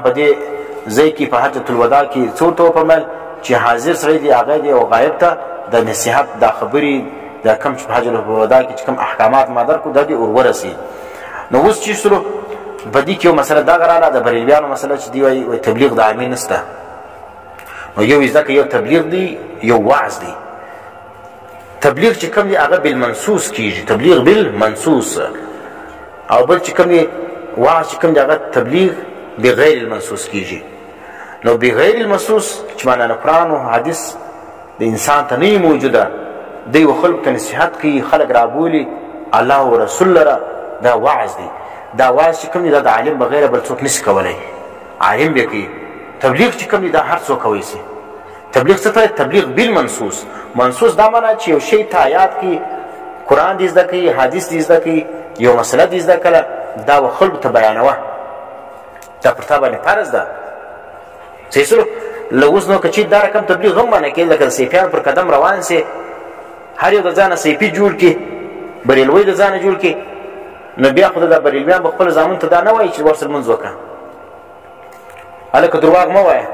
په دې ځای کې په حجة الوداع کې څه ورته وفرمیل چې حاضر سړی دی هغه دی او غایب ته د نصیحت دا خبرې دا کم چې په حجة الوداع کې چې کوم احکامات ما درکړو دا دې ورورسي. نو اوس چې سلو په دې کې یو مسله دغه راله د بریلویانو مسله چې دی وایي تبلیغ د عامې نشته. نو یو زده که یو تبلیغ دی یو وعظ دی. تبلیغ چې کوم دی هغه بالمنصوص کېږي، تبلیغ بالمنصوص، او بل چې کوم دی وعظ چې کوم دی هغه تبلیغ بغیر المنصوص کېږي. نو بغیر المنصوص چې معنا د قرآن او حدیث د انسان ته نه موجوده، دی و خلکو ته نصیحت کوي، خلک رابولي الله او رسول لره، دا وعظ دی. دا وعظ چې کوم دی دا د عالم بغیر بل څوک نشي کولی، عالم به کوي. تبلیغ چې کوم دی دا هر څوک کولی شي. تبلیغ څه ته وایي؟ تبلیغ بالمنصوص. منصوص دا معنا چې یو شی ته آیات کې قرآن دې زده کوي، حدیث دې زده کوي، یو مسله دې زده کړه، دا و خلکو ته بیانوه، دا پر تا باندې فرض ده. صحیح سلو له اوس نو که چي دا رقم تبلیغ هم باندې کوي، لکه د سیفیانو پر قدم روان سي، هر یو د ځانه سیفي جوړ کړي، بریلوی د ځانه جوړ کړي، نو بیا خو د بریلویان به خپل زامن ته دا نه وایي چې ورسره لمونځ وکړه. هلکه درواغ مه وایه،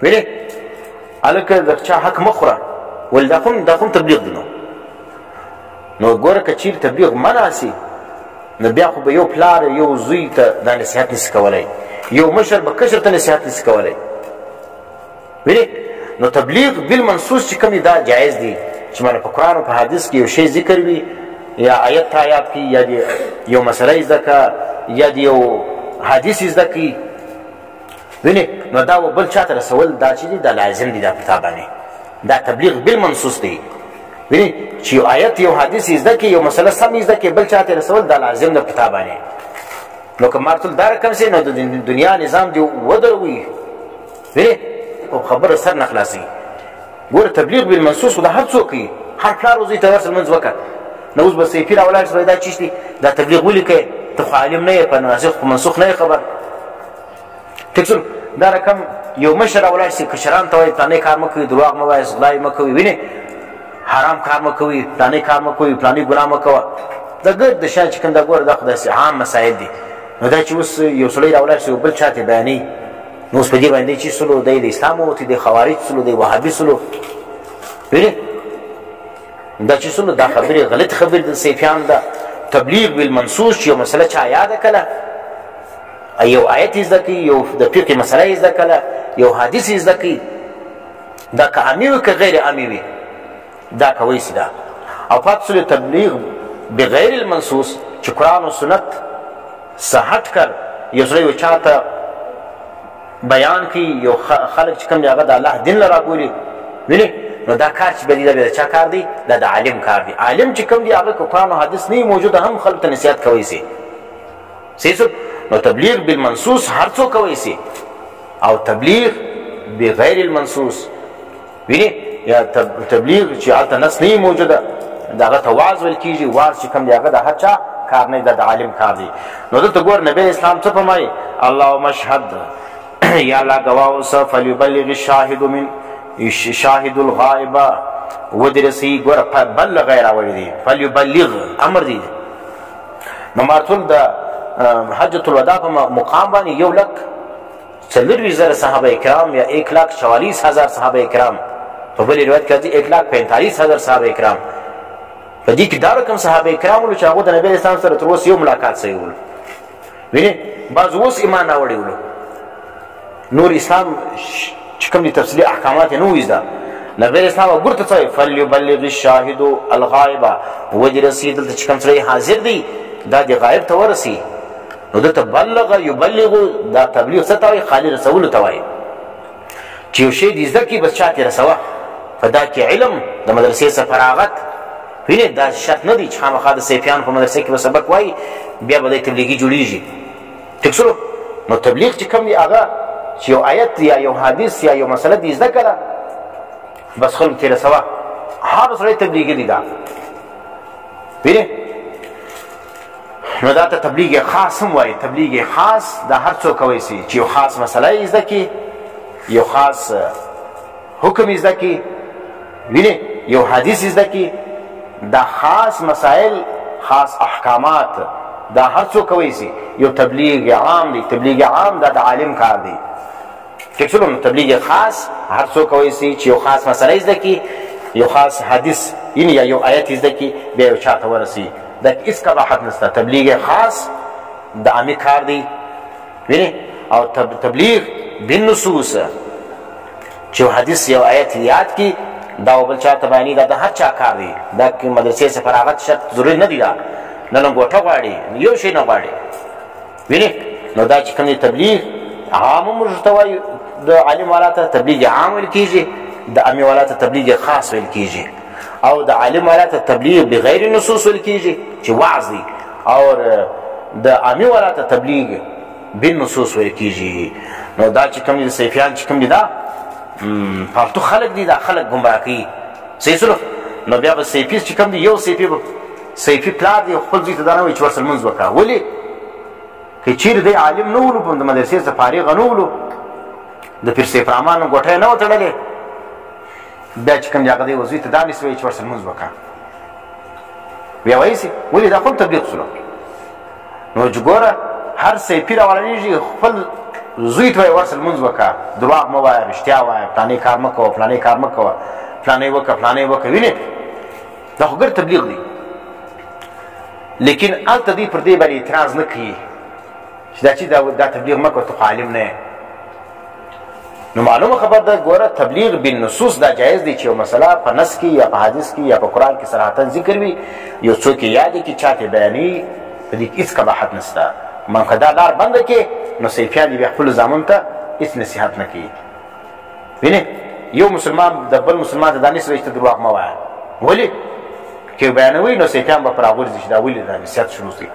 ویلې هلکه د چا حق مه خوره، ولې دا خو تبلیغ دی. نو ګوره که چیرې تبلیغ منع سي، نو بیا خو به یو پلار یو زوی ته دا نصیحت نشي کولی، یو مشر به کشر ته نصیحت نشي کولی. ویلې نو تبلیغ بالمنصوص چې کوم دی دا جایز دی، چې مانه په قرآن او په حدیث کې یو شی ذکر وي، یا آیت ته آیات کې، یا د یو مسله یې زده کړه، یا د یو حدیث یې زده کړي. وینې نو دا و بل چا ته رسول دا چې دی دا لازم دی، دا په تا باندې دا تبلیغ بالمنصوص دی. وینې چې یو آیت یو حدیث یې زده کړي، یو مسله سم یې زده کړي، بل چا ته رسول دا لازم ده په تا باندې. نو که مارتل دا رقم سي، نو د دنیا نظام دی ودروي. وینې او خبره سر نه خلاصوي. ګوره تبلیغ بالمنصوص خو د هر څوک کوي، هر پلار و زوی ته ورسره لمونځ وکړه. نو اوس به سیفي راولاړ شي دا چیش دی، دا تبلیغ ولې کوې؟ ته خو عالم نه یې، په ناسخ خو منسوخ نه یې خبر. ټیک شو. دا رقم یو مشر راولاړ شي، کشران ته وایي پلانی کار مه کوئ، درواغ مه وایه، غلا مه کوئ، وینې حرام کار مه کوئ، پلانی کار مه کوئ، پلانی ګناه مه کوه. دا ګرد د شا چې کوم دا ګوره دا خو داسې عام مسایل دي. نو دا چې اوس یو سړی راولاړ شي بل چا ته بیانوي، نو اوس په دې باندې چې سلو دی د اسلام ووتي، دی خوارج سلو، دی وهابي سلو. وینې دا چې سلو دا خبرې غلط خبرې د سیفیانو ده. تبلیغ بالمنصوص چې یو مسله چا یاده کړه، یو آیت یې زده کړي، یو د فقه مسله یې زده کړه، یو حدیث یې زده کړي، دا که عامي وي که غیر عامي وي دا کوی سي. دا او پاتې سلو تبلیغ بغیر المنصوص چې قرآن و سنت صحت کر یو سړی یو چا ته بیان کړي، یو خلک چې کوم دی هغه د الله دین له رابولي. وینې نو دا کار چې به دی دا د چا کار دی؟ دا د عالم کار دی. عالم چې کوم دی هغه که قرآن او حدیث نه وي موجوده هم خلکو ته نصیحت کوی سي. صحیح شو. نو تبلیغ بالمنصوص هر څوک کوی سي، او تبلیغ بغیر المنصوص وینې یا تبلیغ چې هلته نص نه وي موجوده، د هغه ته وعظ ویل کېږي. وعظ چې کوم دی هغه د هر چا کار نه دی، دا د عالم کار دی. نو دلته ګور نبی اسلام څه فرمایي؟ اللهم اشهد، یا الله ګواه اوسه، فلیبلغ الشاهد من شاهد الغائب، ودرسي ګوره بلغ غیر راوړي دي، فلیبلغ امر دی. نو مارتول د حجة الوداع په مقام باندې 1,40,000 صحابه کرام یا 1,44,000 صحابه کرام، په بلې روایت کې راځي 1,45,000 صحابه کرام. په دې کې دا رقم صحابه کرام ولو چې هغه د نبی اسلام سره تر اوسه یو ملاقات شوی ول. وینې بعض اوس ایمان راوړي ول، نور اسلام چې کوم دي تفصیلي احکامات نه وي زده. نبی اسلام ورته څه فلیبلغ الشاهد الغائب، ودرسي دلته چې کوم سړی حاضر دی دا د غایب ته ورسي. نو دلته بلغ یبلغ، دا تبلیغ څه ته وایي؟ خالي رسولو ته وایي، چې یو شی دې زده کړي بس چا ته رسوه. په دا کې علم د مدرسې څخه فراغت. وینې دا شرط نه دی چې خامخا د سیفیانو په مدرسې کې به سبق وایي بیا به دی تبلیغي جوړېږي. ټیک شو. نو تبلیغ چې کوم دی هغه چې یو آیت یا یو حدیث یا یو مسله دې زده کړه بس خلکو ته رسوه، هر سړی تبلیغي دی. دا وینې نو دا ته تبلیغ خاص هم وایي. تبلیغ خاص دا هر څوک کوی سي چې یو خاص مسله یې زده کړي، یو خاص حکم یې زده کړي، وینې یو حدیث یې زده کړي. دا خاص مسائل، خاص احکامات دا هر څوک کوي سي یو تبلیغ عام دی تبلیغ عام دا د عالم کار دی ٹھیک شو نو تبلیغ خاص هر څوک کوي سي چې یو خاص مسله زده کی یو خاص حدیث یعنی یو آیت زده کی بیا یو چاته ورسی دا هیڅ قباحت نشته تبلیغ خاص د عامي کار دی ویني او تبلیغ بالنصوص چې حدیث یو آیت یاد کی دا بل چاته بیانې دا د هر چا کار دی دا کې مدرسې څخه فراغت شرط ضروري نه دی دا نه ګوټه غواړي یو شی نه غواړي ویني نو دا چې کوم تبلیغ عام موږ ته وایو د عالم والا ته تبلیغ عام ویل کیږي د عامي والا ته تبلیغ خاص ویل کیږي او د عالم والا ته تبلیغ بغیر نصوص ویل کیږي چې وعظ دی او د عامي والا ته تبلیغ بالنصوص ویل کیږي نو دا چې کوم دي سیفیان چې کوم دي دا پالتو خلق دي دا خلق گمراه کوي صحیح سره نو بیا به سیفی چې کوم دي یو سیفی پلار دی خپل ځای ته دا نه وایي چې ورسره لمونځ وکړه ولې که چیرې دی عالم نه ولو په د مدرسې څخه فارغ نه ولو د پیر سیف رحمان ګوټه یې نه وه تړلې بیا چې کوم دی هغه دی وزوی ته دا نسي وایي چې ورسره لمونځ وکړه بیا وایي سي ولې دا خپل تبلیغ سلو نو چې ګوره هر سیفي راولنېږي خپل زوی ته وایي ورسره لمونځ وکړه دروغ مه وایه رښتیا وایه فلانې کار مه کوه فلانې کار مه کوه فلانې وکړه فلانې وکړه وینې دا خو ګر تبلیغ دی لیکن هلته دوی پر دې باندې اعتراض نه کوي چې دا چې دا تبلیغ مه کوه ته خو عالم نه نو معلومه خبر ده ګوره تبلیغ بالنصوص دا جایز دی چې یو مسله په نص کې یا په حدیث کې یا په قرآن کې صراحتا ذکر وي یو څوک یې یاد کړي چاته بیانوي په دې کې هېڅ قباحت نشته من که دا لار بنده کړي نو سیفیان بیا خپلو زامنو ته هېڅ نصیحت نه کوي وینې یو مسلمان د بل مسلمان ته دا نسي وایي چې ته دروغ مه وایه ولې که بیانوي نو سیفیان به پر هغه ورځي چې دا ولې دا نصیحت شروع شي